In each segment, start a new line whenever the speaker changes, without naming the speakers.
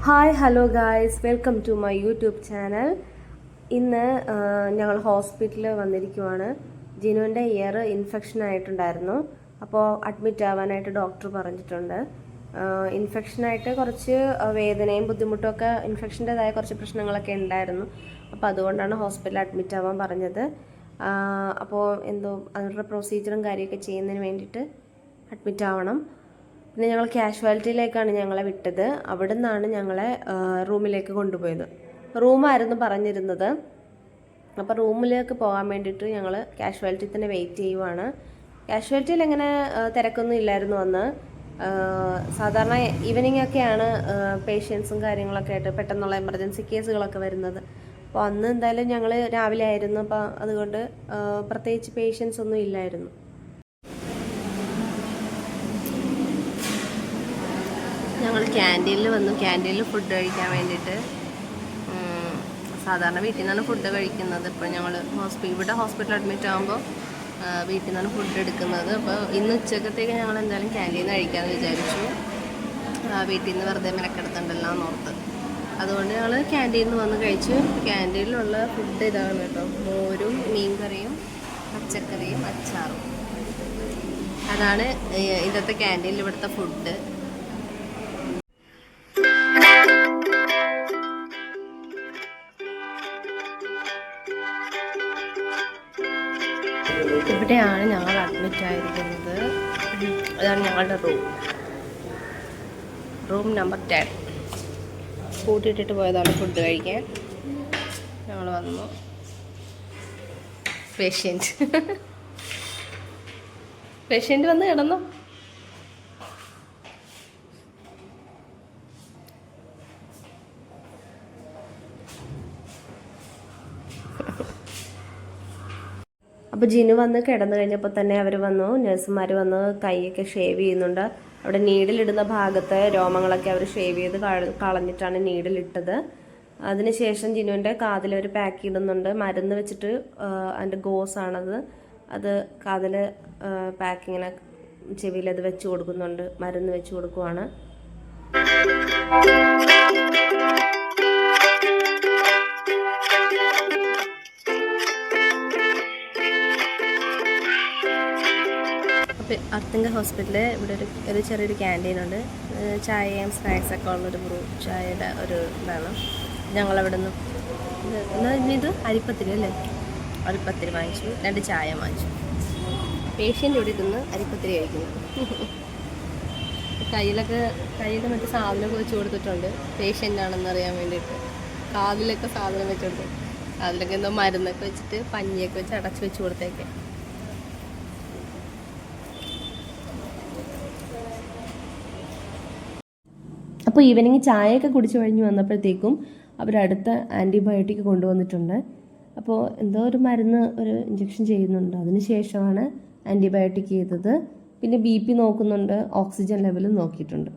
Hi hello guys, welcome to my YouTube channel. ഇന്ന് ഞങ്ങൾ ഹോസ്പിറ്റലിൽ വന്നിരിക്കുവാണ്. ജിനുവിൻ്റെ ഇയർ ഇൻഫെക്ഷൻ ആയിട്ടുണ്ടായിരുന്നു. അപ്പോൾ അഡ്മിറ്റ് ആവാനായിട്ട് ഡോക്ടർ പറഞ്ഞിട്ടുണ്ട്. ഇൻഫെക്ഷനായിട്ട് കുറച്ച് വേദനയും ബുദ്ധിമുട്ടുമൊക്കെ, ഇൻഫെക്ഷൻ്റെതായ കുറച്ച് പ്രശ്നങ്ങളൊക്കെ ഉണ്ടായിരുന്നു. അപ്പോൾ അതുകൊണ്ടാണ് ഹോസ്പിറ്റലിൽ അഡ്മിറ്റ് ആവാൻ പറഞ്ഞത്. അപ്പോൾ അവരുടെ പ്രൊസീജിയറും കാര്യമൊക്കെ ചെയ്യുന്നതിന് വേണ്ടിയിട്ട് അഡ്മിറ്റ് ആവണം. പിന്നെ ഞങ്ങൾ കാഷ്വാലിറ്റിയിലേക്കാണ് ഞങ്ങളെ വിട്ടത്. അവിടെ നിന്നാണ് ഞങ്ങളെ റൂമിലേക്ക് കൊണ്ടുപോയത്. റൂമായിരുന്നു പറഞ്ഞിരുന്നത്. അപ്പോൾ റൂമിലേക്ക് പോകാൻ വേണ്ടിയിട്ട് ഞങ്ങൾ കാഷ്വാലിറ്റി തന്നെ വെയിറ്റ് ചെയ്യുവാണ്. കാഷ്വാലിറ്റിയിൽ എങ്ങനെ തിരക്കൊന്നും ഇല്ലായിരുന്നു അന്ന്. സാധാരണ ഈവനിങ് ഒക്കെയാണ് പേഷ്യൻസും കാര്യങ്ങളൊക്കെ ആയിട്ട് പെട്ടെന്നുള്ള എമർജൻസി കേസുകളൊക്കെ വരുന്നത്. അപ്പോൾ അന്ന് എന്തായാലും ഞങ്ങൾ രാവിലെ ആയിരുന്നു. അപ്പോൾ അതുകൊണ്ട് പ്രത്യേകിച്ച് പേഷ്യൻസ് ഒന്നും ഇല്ലായിരുന്നു. ഞങ്ങൾ ക്യാൻറ്റീനിൽ വന്നു. ക്യാൻറ്റീനിൽ ഫുഡ് കഴിക്കാൻ വേണ്ടിയിട്ട്. സാധാരണ വീട്ടിൽ നിന്നാണ് ഫുഡ് കഴിക്കുന്നത്. ഇപ്പോൾ ഞങ്ങൾ ഇവിടെ ഹോസ്പിറ്റലിൽ അഡ്മിറ്റ് ആകുമ്പോൾ വീട്ടിൽ നിന്നാണ് ഫുഡ് എടുക്കുന്നത്. അപ്പോൾ ഇന്ന് ഉച്ചക്കത്തേക്ക് ഞങ്ങൾ എന്തായാലും ക്യാൻറ്റീനിൽ നിന്ന് കഴിക്കാമെന്ന് വിചാരിച്ചു. വീട്ടിൽ നിന്ന് വെറുതെ മെനക്കെടുത്തുണ്ടല്ലോ എന്നോർത്ത്. അതുകൊണ്ട് ഞങ്ങൾ ക്യാൻറ്റീനിൽ നിന്ന് വന്ന് കഴിച്ചു. ക്യാൻറ്റീനിലുള്ള ഫുഡ് ഇതാണ് കേട്ടോ: മോരും മീൻകറിയും പച്ചക്കറിയും അച്ചാറും. അതാണ് ഇന്നത്തെ ക്യാൻറ്റീനിൽ ഇവിടുത്തെ ഫുഡ്. ഇവിടെയാണ് ഞങ്ങൾ അഡ്മിറ്റ് ആയിരിക്കുന്നത്. അതാണ് ഞങ്ങളുടെ റൂം നമ്പർ 10. കൂട്ടിയിട്ടിട്ട് പോയതാണ് ഫുഡ് കഴിക്കാൻ. ഞങ്ങൾ വന്നു. പേഷ്യൻ്റ് വന്ന് കിടന്നു. അപ്പോൾ ജിനു വന്ന് കിടന്നു കഴിഞ്ഞപ്പോൾ തന്നെ അവർ വന്നു, നഴ്സുമാർ വന്ന് കൈയൊക്കെ ഷേവ് ചെയ്യുന്നുണ്ട്. അവിടെ നീഡിലിടുന്ന ഭാഗത്തെ രോമങ്ങളൊക്കെ അവർ ഷേവ് ചെയ്ത് കളഞ്ഞിട്ടാണ് നീഡിലിട്ടത്. അതിനുശേഷം ജിനുവിൻ്റെ കാതിൽ ഒരു പാക്ക് ഇടുന്നുണ്ട്. മരുന്ന് വെച്ചിട്ട് അതിൻ്റെ ഗോസാണത്. അത് കാതിൽ പാക്കിങ്ങനെ ചെവിയിലത് വെച്ച് കൊടുക്കുന്നുണ്ട്. മരുന്ന് വെച്ച് കൊടുക്കുവാണ്. അർത്തിങ്ക ഹോസ്പിറ്റലിൽ ഇവിടെ ഒരു ചെറിയൊരു ക്യാൻറ്റീനുണ്ട്. ചായയും സ്നാക്സൊക്കെ ഉള്ളൊരു ചായയുടെ ഒരു ഇതാണ്. ഞങ്ങളവിടെ നിന്ന് ഇത് അരിപ്പത്തിരി അല്ലേ, അരിപ്പത്തിരി വാങ്ങിച്ചു. 2 ചായ വാങ്ങിച്ചു. പേഷ്യൻ്റ് ഇവിടെ ഇരുന്ന് അരിപ്പത്തിരി കഴിക്കുന്നു. കയ്യിൽ മറ്റു സാധനമൊക്കെ വെച്ച് കൊടുത്തിട്ടുണ്ട്, പേഷ്യൻ്റ് ആണെന്ന് അറിയാൻ വേണ്ടിയിട്ട്. കാതിലൊക്കെ സാധനം വെച്ച് കൊടുത്തു. അതിലൊക്കെ എന്തോ മരുന്നൊക്കെ വെച്ചിട്ട് പഞ്ഞിയൊക്കെ വെച്ച് അടച്ച് വെച്ച് കൊടുത്തേക്കെ. അപ്പോൾ ഈവനിങ് ചായയൊക്കെ കുടിച്ച് കഴിഞ്ഞ് വന്നപ്പോഴത്തേക്കും അവരടുത്ത ആൻറ്റിബയോട്ടിക് കൊണ്ടുവന്നിട്ടുണ്ട്. അപ്പോൾ എന്തോ ഒരു മരുന്ന്, ഒരു ഇഞ്ചക്ഷൻ ചെയ്യുന്നുണ്ട്. അതിന് ശേഷമാണ് ആൻറ്റിബയോട്ടിക് ചെയ്തത്. പിന്നെ BP നോക്കുന്നുണ്ട്, ഓക്സിജൻ ലെവലും നോക്കിയിട്ടുണ്ട്.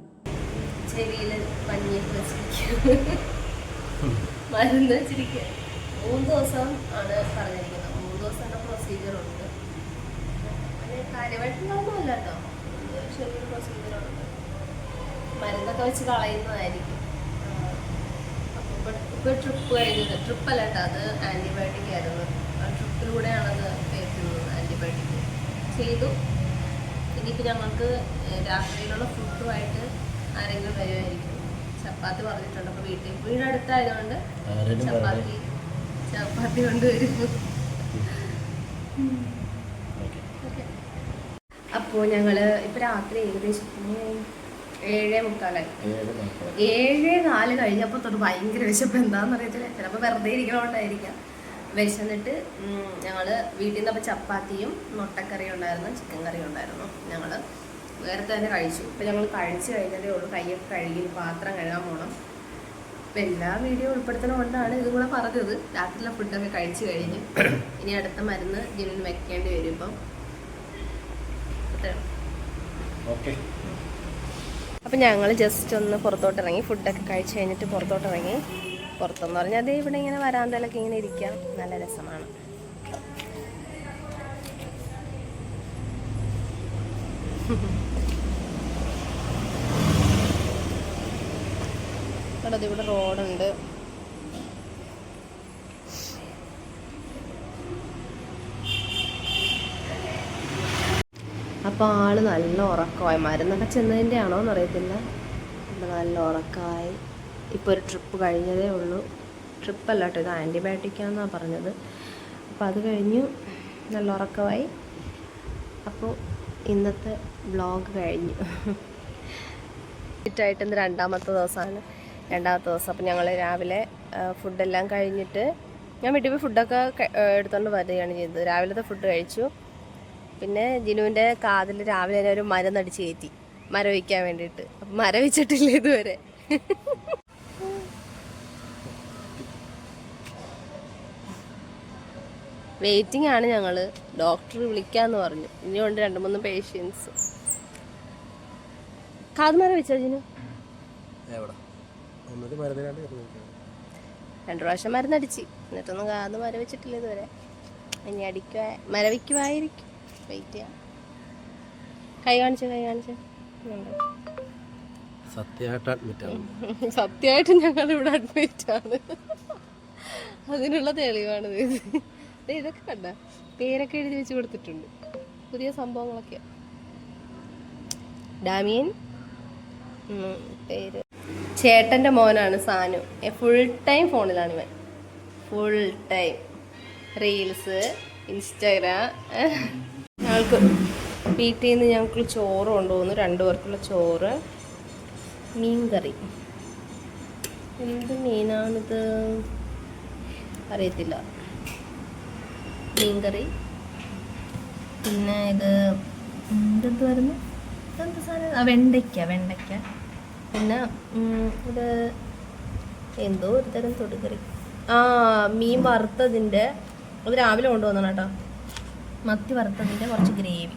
ചെവിയിൽ പഞ്ഞിയൊക്കെ മരുന്ന് വെച്ചിരിക്കുക. 3 ദിവസം ആണ് പറഞ്ഞിരിക്കുന്നത്. 3 ദിവസത്തെ പ്രൊസീജിയറുണ്ട്. കാര്യമായിട്ടുള്ളതൊന്നുമല്ല കേട്ടോ, ചെറിയൊരു പ്രൊസീജിയറുണ്ട്. മരുന്നൊക്കെ വെച്ച് കളയുന്നതായിരിക്കും. ഇപ്പോൾ ട്രിപ്പ് കഴിഞ്ഞത്, ട്രിപ്പല്ല കേട്ടോ, അത് ആൻറ്റിബയോട്ടിക് ആയിരുന്നു. ആ ട്രിപ്പിലൂടെയാണത് കയറ്റുന്നത്. ആൻറ്റിബയോട്ടിക് ചെയ്തു. ഇനിയിപ്പോൾ ഞങ്ങൾക്ക് രാത്രിയിലുള്ള ഫുഡുമായിട്ട് ആരെങ്കിലും വരുമായിരിക്കും. ചപ്പാത്തി പറഞ്ഞിട്ടുണ്ട്. അപ്പോൾ വീടടുത്തായതുകൊണ്ട് ചപ്പാത്തി കൊണ്ടുവരും. അപ്പോൾ ഞങ്ങൾ ഇപ്പോൾ രാത്രി ഏകദേശം 7:45 7:04 കഴിഞ്ഞപ്പോൾ തൊട്ട് ഭയങ്കര വിശപ്പ്. എന്താണെന്ന് അറിയത്തില്ല, ചിലപ്പോൾ വെറുതെ ഇരിക്കണോണ്ടായിരിക്കാം. വിശന്നിട്ട് ഞങ്ങൾ വീട്ടിൽ നിന്ന് അപ്പോൾ ചപ്പാത്തിയും മുട്ടക്കറിയും ഉണ്ടായിരുന്നു, ചിക്കൻ കറിയും ഉണ്ടായിരുന്നു. ഞങ്ങൾ നേരത്തെ തന്നെ കഴിച്ചു. ഇപ്പോൾ ഞങ്ങൾ കഴിച്ച് കഴിഞ്ഞതേ ഉള്ളൂ. കൈയൊക്കെ കഴുകി പാത്രം കഴുകാൻ പോകണം. അപ്പോൾ എല്ലാ വീഡിയോ ഉൾപ്പെടുത്തണകൊണ്ടാണ് ഇതും കൂടെ പറഞ്ഞത്. രാത്രിയിലെ ഫുഡൊക്കെ കഴിച്ച് കഴിഞ്ഞ് ഇനി അടുത്ത മരുന്ന് ജിനുവിന് വെക്കേണ്ടി വരും. ഇപ്പം അപ്പം ഞങ്ങൾ ജസ്റ്റ് ഒന്ന് പുറത്തോട്ടിറങ്ങി. ഫുഡൊക്കെ കഴിച്ച് കഴിഞ്ഞിട്ട് പുറത്തോട്ടിറങ്ങി. പുറത്തെന്ന് പറഞ്ഞാൽ അതേ ഇവിടെ ഇങ്ങനെ വരാന്തയിലൊക്കെ ഇങ്ങനെ ഇരിക്കാം. നല്ല രസമാണ്. ഇവിടെ റോഡുണ്ട്. അപ്പോൾ ആള് നല്ല ഉറക്കമായി. മരുന്നൊക്കെ ചെന്നതിൻ്റെ ആണോ എന്നറിയത്തില്ല. നല്ല ഉറക്കമായി. ഇപ്പോൾ ഒരു ട്രിപ്പ് കഴിഞ്ഞതേ ഉള്ളൂ. ട്രിപ്പല്ല കേട്ടോ, ഇത് ആൻറ്റിബയോട്ടിക്കാണെന്നാണ് പറഞ്ഞത്. അപ്പോൾ അത് കഴിഞ്ഞു, നല്ല ഉറക്കമായി. അപ്പോൾ ഇന്നത്തെ വ്ളോഗ് കഴിഞ്ഞു. ായിട്ട് ഇന്ന് രണ്ടാമത്തെ ദിവസമാണ്. അപ്പോൾ ഞങ്ങൾ രാവിലെ ഫുഡെല്ലാം കഴിഞ്ഞിട്ട് ഞാൻ വീട്ടിൽ പോയി ഫുഡൊക്കെ എടുത്തുകൊണ്ട് വരികയാണ് ചെയ്തത്. രാവിലത്തെ ഫുഡ് കഴിച്ചു. പിന്നെ ജിനുവിൻ്റെ കാതിൽ രാവിലെ തന്നെ ഒരു മരുന്നടിച്ച് കയറ്റി മരവിക്കാൻ വേണ്ടിയിട്ട്. അപ്പം മരവിച്ചിട്ടില്ല ഇതുവരെ. വെയിറ്റിംഗ് ആണ് ഞങ്ങൾ. ഡോക്ടർ വിളിക്കാമെന്ന് പറഞ്ഞു. ഇനിയുണ്ട് 2-3 പേഷ്യൻസ്. കാത് മരവിച്ചോ ജിനു? 2 പ്രാവശ്യം മരുന്നടിച്ച്, എന്നിട്ടൊന്നും കാത് മരവിച്ചിട്ടില്ല ഇതുവരെ. ഇനി മരവിക്കുമായിരിക്കും. വെയിറ്റ് ചെയ്യാം. കൈ കാണിച്ച് സത്യമായിട്ട് ഞങ്ങൾ ഇവിടെ അഡ്മിറ്റ് ആണ്. അതിനുള്ള തെളിവാണ് ഇത്. ഇതൊക്കെ കണ്ട പേരൊക്കെ എഴുതി വെച്ച് കൊടുത്തിട്ടുണ്ട്. പുതിയ സംഭവങ്ങളൊക്കെ. ഡാമിയൻ പേര്. ചേട്ടൻ്റെ മോനാണ് സാനു. ഫുൾ ടൈം ഫോണിലാണ് ഇവൻ. Full time reels, Instagram. ഞങ്ങൾക്ക് വീട്ടിൽ നിന്ന് ഞങ്ങൾക്ക് ചോറ് കൊണ്ടുപോകുന്നു. 2 പേർക്കുള്ള ചോറ്, മീൻകറി. എന്ത് മീനാണിത് അറിയത്തില്ല. മീൻകറി. പിന്നെ ഇത് എന്തെന്തുവായിരുന്നു? ഇതെന്ത് സാധനം? വെണ്ടയ്ക്ക. പിന്നെ ഇത് എന്തോ ഒരു തരം തൊടുകറി. മീൻ വറുത്തതിൻ്റെ, അത് രാവിലെ കൊണ്ടുവന്നാണ് കേട്ടോ. മത്തി വറുത്തതിൻ്റെ കുറച്ച് ഗ്രേവി.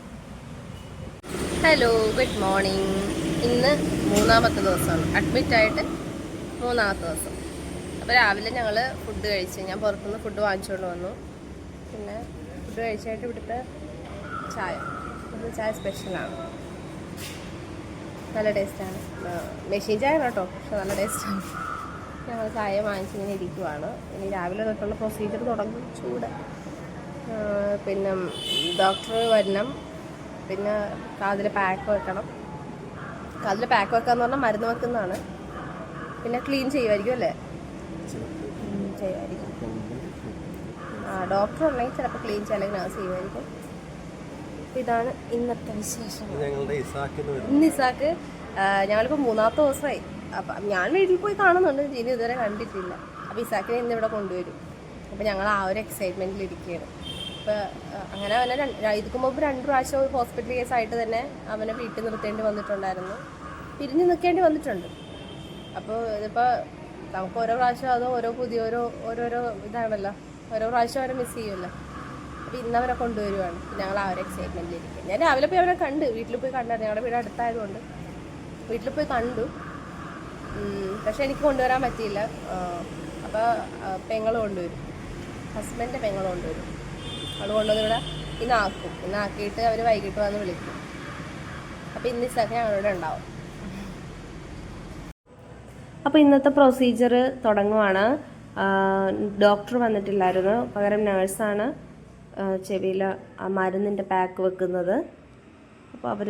Hello, good morning. ഇന്ന് 3ാമത്തെ ദിവസമാണ്. അഡ്മിറ്റായിട്ട് 3ാമത്തെ ദിവസം. അപ്പോൾ രാവിലെ ഞങ്ങൾ ഫുഡ് കഴിച്ച്, ഞാൻ പുറത്തുനിന്ന് ഫുഡ് വാങ്ങിച്ചുകൊണ്ട് വന്നു. പിന്നെ ഫുഡ് കഴിച്ചായിട്ട് ഇവിടുത്തെ ചായ സ്പെഷ്യലാണ്. നല്ല ടേസ്റ്റാണ്. മെഷീൻ ചായ കേട്ടോ, പക്ഷെ നല്ല ടേസ്റ്റാണ്. ഞങ്ങൾ ചായ വാങ്ങിച്ചിങ്ങനെ ഇരിക്കുവാണ്. ഇനി രാവിലെ തൊട്ടുള്ള പ്രൊസീജിയർ തുടങ്ങും. ചൂട്. പിന്നെ ഡോക്ടർ വരണം. പിന്നെ കാതിൽ പാക്ക് വെക്കണം. കാതിൽ പാക്ക് വെക്കാന്ന് പറഞ്ഞാൽ മരുന്ന് വെക്കുന്നതാണ്. പിന്നെ ക്ലീൻ ചെയ്യുമായിരിക്കും അല്ലേ? ചെയ്യുമായിരിക്കും. ഡോക്ടർ ഉണ്ടെങ്കിൽ ചിലപ്പോൾ ക്ലീൻ ചെയ്യാൻ, അല്ലെങ്കിൽ നഴ്സ് ചെയ്യുമായിരിക്കും. അപ്പോൾ ഇതാണ് ഇന്നത്തെ വിശേഷം. ഇന്ന് ഇസാക്ക് ഞങ്ങളിപ്പോൾ 3ാമത്തെ ദിവസമായി. അപ്പം ഞാൻ വീട്ടിൽ പോയി കാണുന്നുണ്ട്. ജിനു ഇതുവരെ കണ്ടിട്ടില്ല. അപ്പോൾ ഇസാക്കിനെ ഇന്ന് ഇവിടെ കൊണ്ടുവരും. അപ്പോൾ ഞങ്ങൾ ആ ഒരു എക്സൈറ്റ്മെൻറ്റിൽ ഇരിക്കുകയാണ്. അപ്പോൾ അങ്ങനെ അവനെ ഇതിക്ക് മുമ്പ് 2 പ്രാവശ്യം ഹോസ്പിറ്റൽ കേസായിട്ട് തന്നെ അവനെ വീട്ടിൽ നിർത്തേണ്ടി വന്നിട്ടുണ്ടായിരുന്നു. പിരിഞ്ഞ് നിൽക്കേണ്ടി വന്നിട്ടുണ്ട്. അപ്പോൾ ഇതിപ്പോൾ നമുക്ക് ഓരോ പ്രാവശ്യം അതോ ഓരോരോ ഇതാണല്ലോ, ഓരോ പ്രാവശ്യം അവരെ മിസ് ചെയ്യുമല്ലോ. അപ്പോൾ ഇന്ന് അവരെ കൊണ്ടുവരുവാണ്. ഞങ്ങൾ ആ ഒരു എക്സൈറ്റ്മെൻറ്റിലിരിക്കും. ഞാൻ രാവിലെ പോയി അവരെ കണ്ട്, വീട്ടിൽ പോയി കണ്ടായിരുന്നു. ഞങ്ങളുടെ വീട് അടുത്തായതുകൊണ്ട് വീട്ടിൽ പോയി കണ്ടു. പക്ഷെ എനിക്ക് കൊണ്ടുവരാൻ പറ്റിയില്ല. അപ്പോൾ പെങ്ങൾ കൊണ്ടുവരും, ഹസ്ബൻഡിൻ്റെ പെങ്ങൾ കൊണ്ടുവരും. അവൾ കൊണ്ടുവന്ന് ഇവിടെ ഇന്നാക്കിയിട്ട് അവർ വൈകിട്ട് വന്ന് വിളിക്കും. അപ്പോൾ ഇന്ന് ഇസൊക്കെ ഞങ്ങളിവിടെ ഉണ്ടാവും. അപ്പോൾ ഇന്നത്തെ പ്രൊസീജിയർ തുടങ്ങുവാണ്. ഡോക്ടർ വന്നിട്ടില്ലായിരുന്നു, പകരം നേഴ്സാണ് ചെവിയിൽ മരുന്നിൻ്റെ പാക്ക് വെക്കുന്നത്. അപ്പോൾ അവർ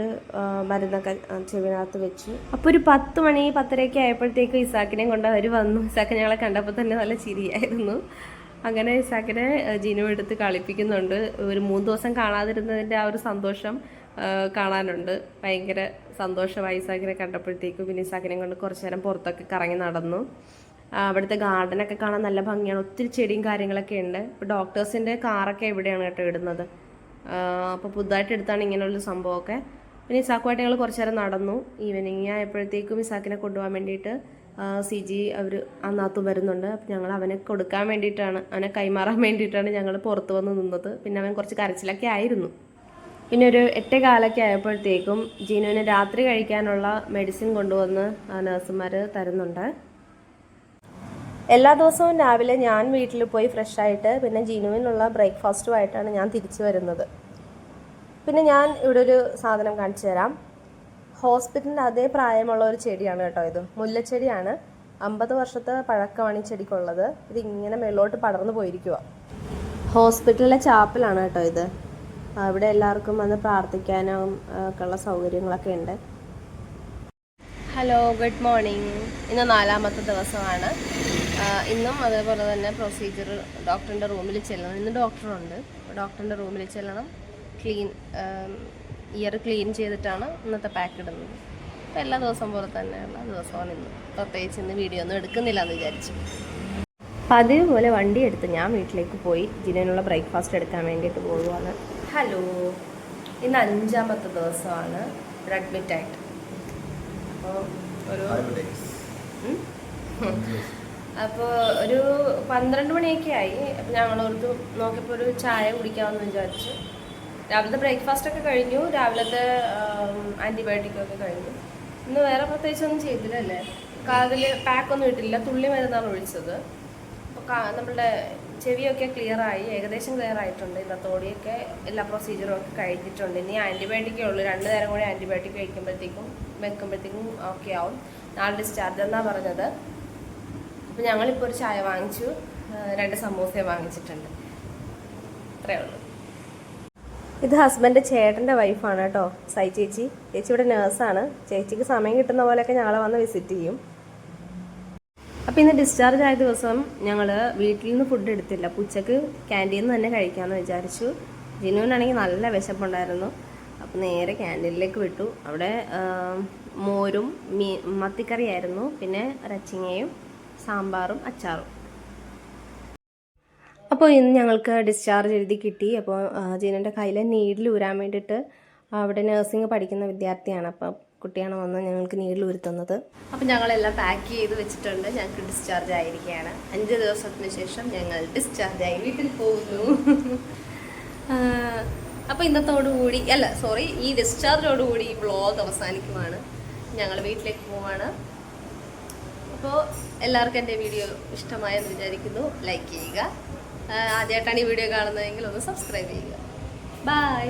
മരുന്നൊക്കെ ചെവിനകത്ത് വെച്ചു. അപ്പോൾ ഒരു 10 മണി 10:30 ആയപ്പോഴത്തേക്കും ഇസാക്കിനെയും കൊണ്ട് അവർ വന്നു. ഇസാക്ക് ഞങ്ങളെ കണ്ടപ്പോൾ തന്നെ നല്ല ചിരിയായിരുന്നു. അങ്ങനെ ഇസാക്കിനെ ജിനു എടുത്ത് കളിപ്പിക്കുന്നുണ്ട്. ഒരു 3 ദിവസം കാണാതിരുന്നതിൻ്റെ ആ ഒരു സന്തോഷം കാണാനുണ്ട്. ഭയങ്കര സന്തോഷമായി ഇസാക്കിനെ കണ്ടപ്പോഴത്തേക്കും. പിന്നെ ഇസാക്കിനെ കൊണ്ട് കുറച്ച് നേരം പുറത്തൊക്കെ കറങ്ങി നടന്നു. അവിടുത്തെ ഗാർഡനൊക്കെ കാണാൻ നല്ല ഭംഗിയാണ്. ഒത്തിരി ചെടിയും കാര്യങ്ങളൊക്കെ ഉണ്ട്. ഇപ്പോൾ ഡോക്ടേഴ്സിൻ്റെ കാറൊക്കെ എവിടെയാണ് കേട്ടോ ഇടുന്നത്. അപ്പോൾ പുതുതായിട്ട് എടുത്താണ് ഇങ്ങനെയുള്ള സംഭവമൊക്കെ. പിന്നെ ഇസാക്കുമായിട്ട് ഞങ്ങൾ കുറച്ച് നേരം നടന്നു. ഈവനിങ് ആയപ്പോഴത്തേക്കും ഇസാക്കിനെ കൊണ്ടുപോകാൻ വേണ്ടിയിട്ട് CG അവർ അന്നാത്തും വരുന്നുണ്ട്. അപ്പോൾ ഞങ്ങൾ അവനെ കൊടുക്കാൻ വേണ്ടിയിട്ടാണ്, അവനെ കൈമാറാൻ വേണ്ടിയിട്ടാണ് ഞങ്ങൾ പുറത്ത് വന്ന് നിന്നത്. പിന്നെ അവൻ കുറച്ച് കരച്ചിലൊക്കെ ആയിരുന്നു. പിന്നെ ഒരു 8:15 ആയപ്പോഴത്തേക്കും ജീനുവിന് രാത്രി കഴിക്കാനുള്ള മെഡിസിൻ കൊണ്ടുവന്ന് നഴ്സുമാർ തരുന്നുണ്ട്. എല്ലാ ദിവസവും രാവിലെ ഞാൻ വീട്ടിൽ പോയി ഫ്രഷായിട്ട് പിന്നെ ജീനുവിനുള്ള ബ്രേക്ക്ഫാസ്റ്റുമായിട്ടാണ് ഞാൻ തിരിച്ചു വരുന്നത്. പിന്നെ ഞാൻ ഇവിടെ ഒരു സാധനം കാണിച്ചു തരാം. ഹോസ്പിറ്റലിൻ്റെ അതേ പ്രായമുള്ള ഒരു ചെടിയാണ് കേട്ടോ ഇത്. മുല്ലച്ചെടിയാണ്. 50 വർഷത്തെ പഴക്കമാണ് ഈ ചെടിക്കുള്ളത്. ഇതിങ്ങനെ മേലോട്ട് പടർന്നു പോയിരിക്കുക. ഹോസ്പിറ്റലിലെ ചാപ്പലാണ് കേട്ടോ ഇത്. അവിടെ എല്ലാവർക്കും വന്ന് പ്രാർത്ഥിക്കാനും ഒക്കെ ഉള്ള സൗകര്യങ്ങളൊക്കെ ഉണ്ട്. Hello, good morning. ഇന്ന് 4ാമത്തെ ദിവസമാണ്. ഇന്നും അതേപോലെ തന്നെ പ്രൊസീജിയർ ഡോക്ടറിൻ്റെ റൂമിൽ ചെല്ലണം. ഇന്ന് ഡോക്ടറുണ്ട്. ഡോക്ടറിൻ്റെ റൂമിൽ ചെല്ലണം. ഇയർ ക്ലീൻ ചെയ്തിട്ടാണ് ഇന്നത്തെ പാക്ക് ഇടുന്നത്. അപ്പോൾ എല്ലാ ദിവസവും പോലെ തന്നെയുള്ള ദിവസമാണ് ഇന്ന്. പ്രത്യേകിച്ച് ഇന്ന് വീഡിയോ ഒന്നും എടുക്കുന്നില്ല എന്ന് വിചാരിച്ചു. പതിവ് പോലെ വണ്ടി എടുത്ത് ഞാൻ വീട്ടിലേക്ക് പോയി ജിനുവിനുള്ള ബ്രേക്ക്ഫാസ്റ്റ് എടുക്കാൻ വേണ്ടിയിട്ട് പോകുവാണ്. ഹലോ, ഇന്ന് 5ാമത്തെ ദിവസമാണ് ഇവിടെ അഡ്മിറ്റായിട്ട്. അപ്പോൾ ഒരു 12 മണിയൊക്കെ ആയി. അപ്പോൾ ഞങ്ങളോർത്ത് നോക്കിയപ്പോൾ ഒരു ചായ കുടിക്കാമെന്ന് വിചാരിച്ചു. രാവിലത്തെ ബ്രേക്ക്ഫാസ്റ്റൊക്കെ കഴിഞ്ഞു, രാവിലത്തെ ആൻറ്റിബയോട്ടിക്കൊക്കെ കഴിഞ്ഞു. ഇന്ന് വേറെ പ്രത്യേകിച്ചൊന്നും ചെയ്തില്ലല്ലേ. കാതിൽ പാക്കൊന്നും ഇട്ടില്ല, തുള്ളി മരുന്നാണ് ഒഴിച്ചത്. അപ്പോൾ നമ്മളുടെ ചെവിയൊക്കെ ക്ലിയറായി, ഏകദേശം ക്ലിയർ ആയിട്ടുണ്ട്. ഇന്നത്തോടെയൊക്കെ എല്ലാ പ്രൊസീജിയറും ഒക്കെ കഴിഞ്ഞിട്ടുണ്ട്. ഇനി ആൻറ്റിബയോട്ടിക്കേ ഉള്ളൂ. 2 നേരം കൂടി ആൻറ്റിബയോട്ടിക് വെക്കുമ്പോഴത്തേക്കും ഓക്കെ ആവും. നാളെ ഡിസ്ചാർജ് എന്നാണ് പറഞ്ഞത്. അപ്പോൾ ഞങ്ങളിപ്പോൾ ഒരു ചായ വാങ്ങിച്ചു, 2 സമൂസയും വാങ്ങിച്ചിട്ടുണ്ട്. അത്രയേ ഉള്ളൂ. ഇത് ഹസ്ബൻഡ് ചേട്ടൻ്റെ വൈഫാണ് കേട്ടോ, സൈ ചേച്ചി. ചേച്ചി ഇവിടെ നേഴ്സാണ്. ചേച്ചിക്ക് സമയം കിട്ടുന്ന പോലെയൊക്കെ ഞങ്ങളെ വന്ന് വിസിറ്റ് ചെയ്യും. അപ്പോൾ ഇന്ന് ഡിസ്ചാർജ് ആയ ദിവസം ഞങ്ങൾ വീട്ടിൽ നിന്ന് ഫുഡ് എടുത്തില്ല. ഉച്ചക്ക് ക്യാൻറ്റീനിൽ നിന്ന് തന്നെ കഴിക്കാമെന്ന് വിചാരിച്ചു. ജിനുവിനാണെങ്കിൽ നല്ല വിശപ്പുണ്ടായിരുന്നു. അപ്പോൾ നേരെ ക്യാൻറ്റീനിലേക്ക് വിട്ടു. അവിടെ മോരും മത്തിക്കറിയായിരുന്നു, പിന്നെ രച്ചിങ്ങയും സാമ്പാറും അച്ചാറും. അപ്പോൾ ഇന്ന് ഞങ്ങൾക്ക് ഡിസ്ചാർജ് എഴുതി കിട്ടി. അപ്പോൾ ജിനുവിൻ്റെ കയ്യിലെ നീഡിൽ ഊരാൻ വേണ്ടിയിട്ട് അവിടെ നഴ്സിംഗ് പഠിക്കുന്ന വിദ്യാർത്ഥിയാണ്. അപ്പോൾ കുട്ടിയാണ് വന്ന് ഞങ്ങൾക്ക് നീഡിൽ ഊരുത്തുന്നത്. അപ്പോൾ ഞങ്ങളെല്ലാം പാക്ക് ചെയ്ത് വെച്ചിട്ടുണ്ട്. ഞങ്ങൾക്ക് ഡിസ്ചാർജ് ആയിരിക്കുകയാണ്. 5 ദിവസത്തിന് ശേഷം ഞങ്ങൾ ഡിസ്ചാർജായി വീട്ടിൽ പോകുന്നു. അപ്പോൾ ഇന്നത്തോടുകൂടി ഈ ഡിസ്ചാർജോടുകൂടി ഈ വ്ളോഗ് അവസാനിക്കുവാണ്. ഞങ്ങൾ വീട്ടിലേക്ക് പോവാണ്. അപ്പോൾ എല്ലാവർക്കും എൻ്റെ വീഡിയോ ഇഷ്ടമായെന്ന് വിചാരിക്കുന്നു. ലൈക്ക് ചെയ്യുക. ആദ്യമായിട്ടാണ് ഈ വീഡിയോ കാണുന്നതെങ്കിൽ ഒന്ന് സബ്സ്ക്രൈബ് ചെയ്യുക. ബൈ.